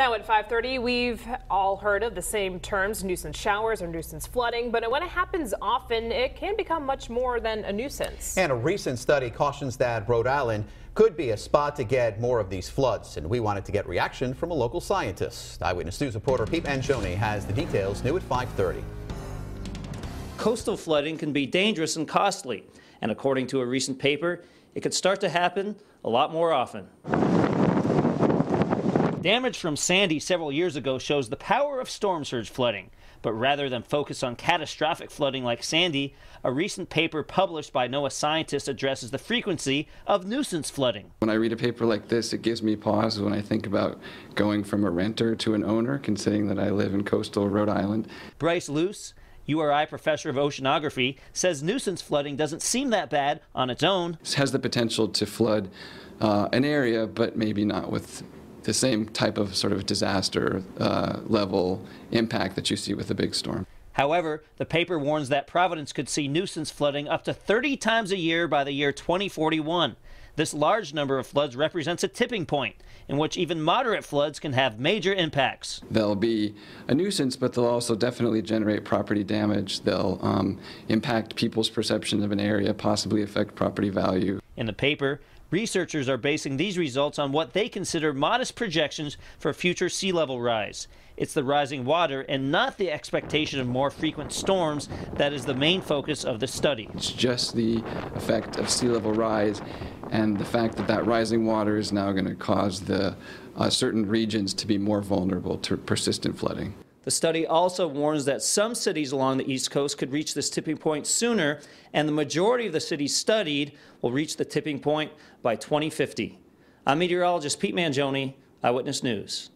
Now at 5:30, we've all heard of the same terms, nuisance showers or nuisance flooding, but when it happens often, it can become much more than a nuisance. And a recent study cautions that Rhode Island could be a spot to get more of these floods, and we wanted to get reaction from a local scientist. Eyewitness News reporter Pete Mangione has the details, new at 5:30. Coastal flooding can be dangerous and costly, and according to a recent paper, it could start to happen a lot more often. Damage from Sandy several years ago shows the power of storm surge flooding. But rather than focus on catastrophic flooding like Sandy, a recent paper published by NOAA scientists addresses the frequency of nuisance flooding. When I read a paper like this, it gives me pause when I think about going from a renter to an owner, considering that I live in coastal Rhode Island. Bryce Luce, URI professor of oceanography, says nuisance flooding doesn't seem that bad on its own. It has the potential to flood an area, but maybe not with the same type of sort of disaster level impact that you see with a big storm. However, the paper warns that Providence could see nuisance flooding up to 30 times a year by the year 2041. This large number of floods represents a tipping point in which even moderate floods can have major impacts. They'll be a nuisance, but they'll also definitely generate property damage. They'll impact people's perception of an area, possibly affect property value. In the paper, researchers are basing these results on what they consider modest projections for future sea level rise. It's the rising water and not the expectation of more frequent storms that is the main focus of the study. It's just the effect of sea level rise and the fact that that rising water is now going to cause the certain regions to be more vulnerable to persistent flooding. The study also warns that some cities along the East Coast could reach this tipping point sooner, and the majority of the cities studied will reach the tipping point by 2050. I'm meteorologist Pete Mangione, Eyewitness News.